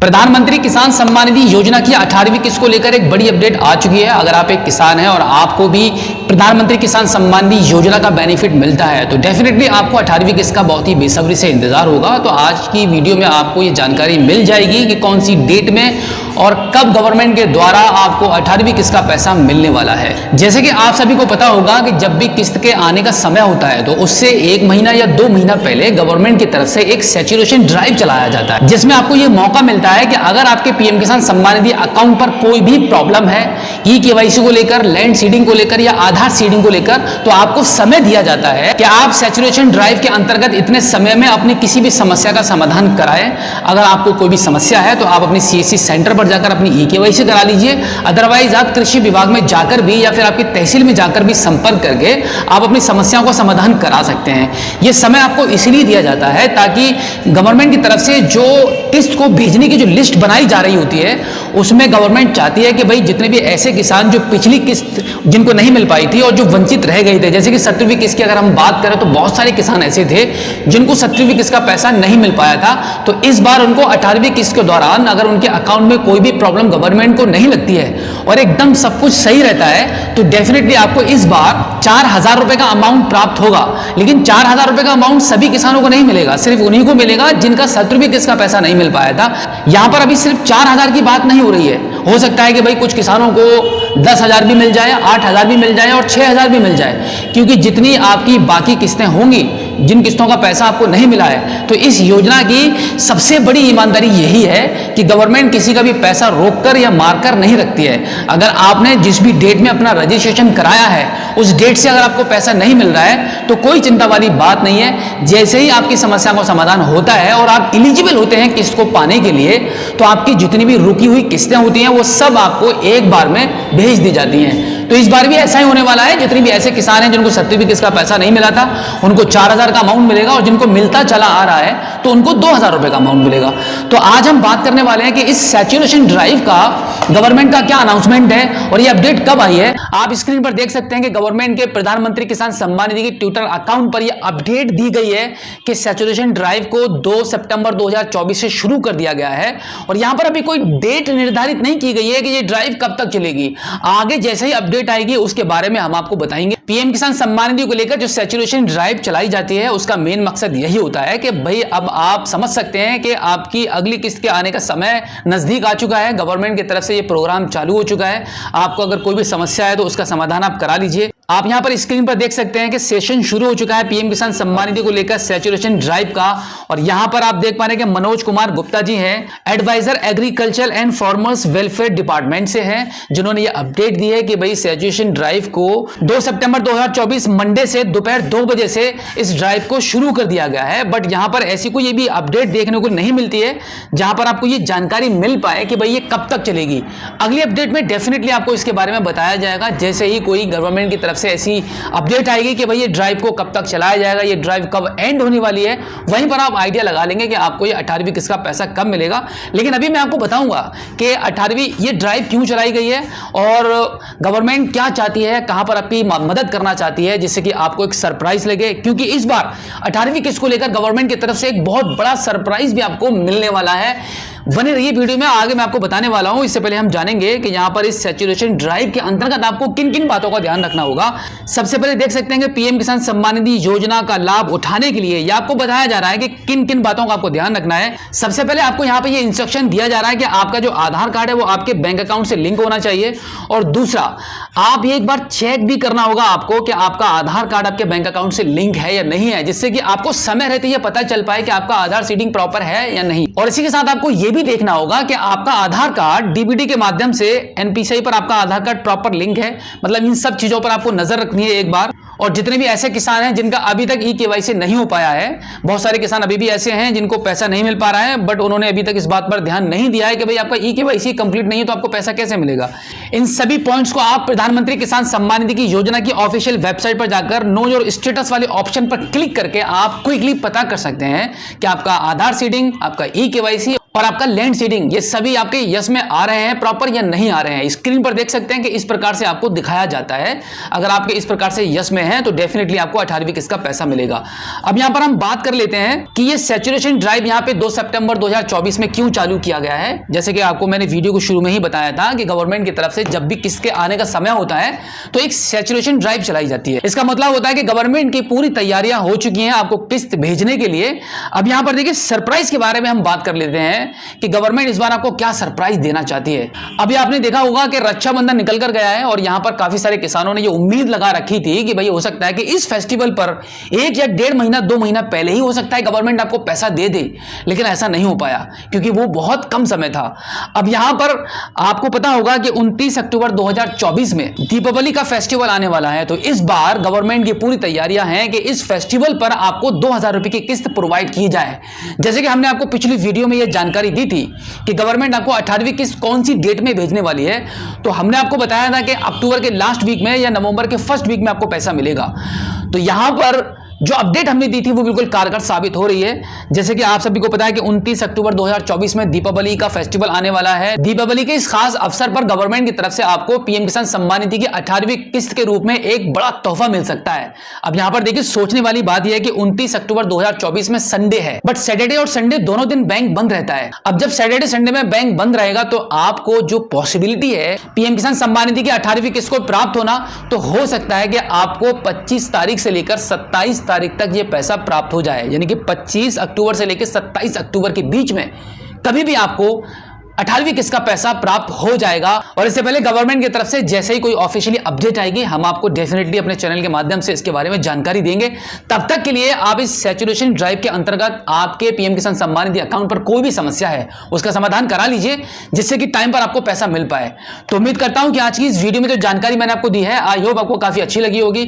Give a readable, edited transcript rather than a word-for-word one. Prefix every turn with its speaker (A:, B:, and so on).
A: प्रधानमंत्री किसान सम्मान निधि योजना की 18वीं किस्त को लेकर एक बड़ी अपडेट आ चुकी है। अगर आप एक किसान हैं और आपको भी प्रधानमंत्री किसान सम्मान निधि योजना का बेनिफिट मिलता है तो डेफिनेटली आपको 18वीं किस्त का बहुत ही बेसब्री से इंतजार होगा। तो आज की वीडियो में आपको ये जानकारी मिल जाएगी कि कौन सी डेट में और कब गवर्नमेंट के द्वारा आपको 18वीं किस्त का पैसा मिलने वाला है। जैसे कि आप सभी को पता होगा कि जब भी किस्त के आने का समय होता है तो उससे 1 महीना या 2 महीना पहले गवर्नमेंट की तरफ से एक सैचुरेशन ड्राइव चलाया जाता है, जिसमें आपको ये मौका मिलता है कि अगर आपके पीएम किसान सम्मान निधि अकाउंट पर कोई भी प्रॉब्लम है, ई-केवाईसी को लेकर, लैंड सीडिंग को लेकर या आधार सीडिंग को लेकर, तो आपको समय दिया जाता है कि आप सैचुरेशन ड्राइव के अंतर्गत इतने समय में अपनी किसी भी समस्या का समाधान कराएं। अगर आपको कोई भी समस्या है तो आप अपनी सीएससी सेंटर पर जाकर अपनी ई-केवाईसी करा लीजिए। अदरवाइज आप कृषि विभाग में जाकर भी या फिर आपकी तहसील में जाकर भी संपर्क करके आप अपनी समस्याओं का समाधान करा सकते हैं। यह समय आपको इसलिए दिया जाता है ताकि गवर्नमेंट की तरफ से जो किस्त को भेजने की जो लिस्ट बनाई जा रही होती है उसमें गवर्नमेंट चाहती है कि भाई जितने भी ऐसे किसान जो पिछली किस्त जिनको नहीं मिल पाई थी और जो वंचित रह गए थे, जैसे कि 17वीं किस्त की अगर हम बात करें तो बहुत सारे किसान ऐसे थे जिनको 17वीं किस्त का पैसा नहीं मिल पाया था। तो इस बार उनको 18वीं किस्त के दौरान अगर उनके अकाउंट में कोई भी प्रॉब्लम गवर्नमेंट को नहीं लगती है और एकदम सब कुछ सही रहता है तो डेफिनेटली आपको इस बार 4,000 रुपए का अमाउंट प्राप्त होगा। लेकिन 4,000 रुपए का अमाउंट सभी किसानों को नहीं मिलेगा, सिर्फ उन्हीं को मिलेगा जिनका 17वीं किस्त का पैसा नहीं मिल पाया था। यहां पर अभी सिर्फ 4,000 की बात नहीं हो रही है, हो सकता है कि भाई कुछ किसानों को 10,000 भी मिल जाए, 8,000 भी मिल जाए और 6,000 भी मिल जाए, क्योंकि जितनी आपकी बाकी किस्तें होंगी, जिन किस्तों का पैसा आपको नहीं मिला है, तो इस योजना की सबसे बड़ी ईमानदारी यही है कि गवर्नमेंट किसी का भी पैसा रोककर या मारकर नहीं रखती है। अगर आपने जिस भी डेट में अपना रजिस्ट्रेशन कराया है उस डेट से अगर आपको पैसा नहीं मिल रहा है तो कोई चिंता वाली बात नहीं है। जैसे ही आपकी समस्या का समाधान होता है और आप एलिजिबल होते हैं किस्त को पाने के लिए, तो आपकी जितनी भी रुकी हुई किस्तें होती हैं वो सब आपको एक बार में भेज दी जाती हैं। तो इस बार भी ऐसा ही होने वाला है। जितने भी ऐसे किसान हैं जिनको 17वीं किस्त का पैसा नहीं मिला था उनको 4,000 का अमाउंट मिलेगा और जिनको मिलता चला आ रहा है तो उनको 2,000 रुपए का अमाउंट मिलेगा। तो आज हम बात करने वाले हैं कि इस सैचुरेशन ड्राइव का गवर्नमेंट का क्या अनाउंसमेंट है और ये अपडेट कब आई है। आप स्क्रीन पर देख सकते हैं कि गवर्नमेंट के प्रधानमंत्री किसान सम्मान निधि के ट्विटर अकाउंट पर यह अपडेट दी गई है कि सैचुरेशन ड्राइव को 2 सितंबर 2024 से शुरू कर दिया गया है और यहां पर अभी कोई डेट निर्धारित नहीं की गई है कि ये ड्राइव कब तक चलेगी। आगे जैसे ही अपडेट आएगी उसके बारे में हम आपको बताएंगे। पीएम किसान सम्मान निधि को लेकर जो सैचुरेशन ड्राइव चलाई जाती है उसका मेन मकसद यही होता है कि भाई अब आप समझ सकते हैं कि आपकी अगली किस्त के आने का समय नजदीक आ चुका है। गवर्नमेंट की तरफ से ये प्रोग्राम चालू हो चुका है। आपको अगर कोई भी समस्या है तो उसका समाधान आप करा लीजिए। आप यहां पर स्क्रीन पर देख सकते हैं कि सेशन शुरू हो चुका है पीएम किसान सम्मान निधि को लेकर सैचुरेशन ड्राइव का। और यहां पर आप देख पा रहे हैं कि मनोज कुमार गुप्ता जी हैं, advisor agriculture and farmers welfare department से हैं, जिन्होंने ये अपडेट दी है कि भाई सैचुरेशन ड्राइव को 2 सितंबर 2024 मंडे से दोपहर 2 बजे से इस ड्राइव को शुरू कर दिया गया है। बट यहां पर ऐसी कोई भी अपडेट देखने को नहीं मिलती है जहां पर आपको ये जानकारी मिल पाए कि भाई ये कब तक चलेगी। अगली अपडेट में डेफिनेटली आपको इसके बारे में बताया जाएगा जैसे ही कोई गवर्नमेंट की तरफ से ऐसी अपडेट आएगी कि भाई ये ड्राइव को कब तक चलाया जाएगा, ये ड्राइव कब एंड होने वाली है। वहीं पर आप आइडिया लगा लेंगे कि आपको ये 18वीं किस्त का पैसा कब मिलेगा। लेकिन अभी मैं आपको बताऊंगा कि 18वीं ये ड्राइव क्यों चलाई गई है और गवर्नमेंट क्या चाहती है, कहां पर आपकी मदद करना चाहती है, जिससे कि आपको एक सरप्राइज लगे। क्योंकि इस बार 18वीं किस्त को लेकर गवर्नमेंट की तरफ से एक बहुत बड़ा सरप्राइज भी आपको मिलने वाला है। बने रहिए वीडियो में, आगे मैं आपको बताने वाला हूं। इससे पहले हम जानेंगे कि यहां पर इस सैचुरेशन ड्राइव के अंतर्गत आपको किन किन बातों का ध्यान रखना होगा। सबसे पहले देख सकते हैं कि पीएम किसान सम्मान निधि योजना का लाभ उठाने के लिए यह आपको बताया जा रहा है कि किन किन बातों का आपको ध्यान रखना है। सबसे पहले आपको यहां पर यह इंस्ट्रक्शन दिया जा रहा है कि आपका जो आधार कार्ड है वो आपके बैंक अकाउंट से लिंक होना चाहिए। और दूसरा, आप एक बार चेक भी करना होगा आपको कि आपका आधार कार्ड आपके बैंक अकाउंट से लिंक है या नहीं है, जिससे कि आपको समय रहते यह पता चल पाए कि आपका आधार सीडिंग प्रॉपर है या नहीं। और इसी के साथ आपको यह भी देखना होगा कि आपका आधार कार्ड डीबीडी के माध्यम से एनपीसीआई पर आपका आधार कार्ड प्रॉपर लिंक है। मतलब इन सब चीजों पर आपको नजर रखनी है एक बार। और जितने भी ऐसे किसान हैं जिनका अभी तक ई-केवाईसी नहीं हो पाया है, बहुत सारे किसान अभी भी ऐसे हैं जिनको पैसा नहीं मिल पा रहा है, बट उन्होंने अभी तक इस बात पर ध्यान नहीं दिया है कि भाई आपका ई-केवाईसी कंप्लीट नहीं है तो आपको पैसा कैसे मिलेगा। इन सभी पॉइंट्स को आप प्रधानमंत्री किसान सम्मान निधि की योजना की ऑफिशियल वेबसाइट पर जाकर नो योर स्टेटस वाले ऑप्शन पर क्लिक करके आप क्विकली पता कर सकते हैं कि आपका आधार सीडिंग, आपका ई-केवाईसी और आपका लैंड सीडिंग, ये सभी आपके यस में आ रहे हैं प्रॉपर या नहीं आ रहे हैं। स्क्रीन पर देख सकते हैं कि इस प्रकार से आपको दिखाया जाता है। अगर आपके इस प्रकार से यस में है तो डेफिनेटली आपको 18वीं किस्त का पैसा मिलेगा। अब यहां पर हम बात कर लेते हैं कि ये सैचुरेशन ड्राइव यहां पे 2 सितंबर 2024 में क्यों चालू किया गया है। जैसे कि आपको मैंने वीडियो को शुरू में ही बताया था कि गवर्नमेंट की तरफ से जब भी किस्त के आने का समय होता है तो एक सैचुरेशन ड्राइव चलाई जाती है। इसका मतलब होता है कि गवर्नमेंट की पूरी तैयारियां हो चुकी हैं आपको किस्त भेजने के लिए। अब यहां पर देखिए सरप्राइज के बारे में हम बात कर लेते हैं कि गवर्नमेंट इस बार आपको क्या सरप्राइज देना चाहती है। अभी आपने देखा होगा कि रक्षाबंधन निकल कर गया है और यहां पर काफी सारे किसानों ने ये उम्मीद लगा रखी थी कि भाई हो सकता है कि इस फेस्टिवल पर 1 या 1.5 महीना 2 महीना पहले ही हो सकता है गवर्नमेंट आपको पैसा दे दे, लेकिन ऐसा नहीं हो पाया क्योंकि वो बहुत कम समय था। अब यहां पर आपको पता होगा कि 29 अक्टूबर 2024 में दीपावली का फेस्टिवल आने वाला है, तो इस बार गवर्नमेंट की पूरी तैयारियां हैं कि इस फेस्टिवल पर आपको 2000 रुपए की किस्त प्रोवाइड की जाए। जैसे कि हमने आपको पिछली वीडियो में यह जानकारी दी थी कि गवर्नमेंट आपको 18वीं किस्त कौन सी डेट में भेजने वाली है, तो हमने आपको बताया था कि अक्टूबर के लास्ट वीक में या नवंबर के फर्स्ट वीक में आपको पैसा मिलेगा। तो यहां पर जो अपडेट हमने दी थी वो बिल्कुल कारगर साबित हो रही है। जैसे कि आप सभी को पता है कि 29 अक्टूबर 2024 में दीपावली का फेस्टिवल आने वाला है। दीपावली के इस खास अवसर पर गवर्नमेंट की तरफ से आपको पीएम किसान सम्मान निधि की 18वीं किस्त के रूप में एक बड़ा तोहफा मिल सकता है। अब यहां पर देखिए सोचने वाली बात यह है कि 29 अक्टूबर 2024 में संडे है, बट सैटरडे और संडे दोनों दिन बैंक बंद रहता है। अब जब सैटरडे संडे में बैंक बंद रहेगा तो आपको जो पॉसिबिलिटी है पीएम किसान सम्मान निधि की 18वीं किस्त को प्राप्त होना, तो हो सकता है कि आपको 25 तारीख से लेकर 27 तारीख तक ये पैसा प्राप्त हो जाए। यानी कि 25 अक्टूबर से लेकर 27 अक्टूबर के बीच में कभी भी आपको 18वीं किस्त का पैसा प्राप्त हो जाएगा। और इससे पहले गवर्नमेंट की तरफ से जैसे ही कोई ऑफिशियली अपडेट आएगी हम आपको डेफिनेटली अपने चैनल के माध्यम से इसके बारे में जानकारी देंगे। तब तक के लिए आप इस सैचुरेशन ड्राइव के अंतर्गत आपके पीएम किसान सम्मान निधि अकाउंट पर कोई भी समस्या है उसका समाधान करा लीजिए, जिससे कि टाइम पर आपको पैसा मिल पाए। तो उम्मीद करता हूं कि आज की इस वीडियो में जो जानकारी मैंने आपको दी है आई होप आपको काफी अच्छी लगी होगी।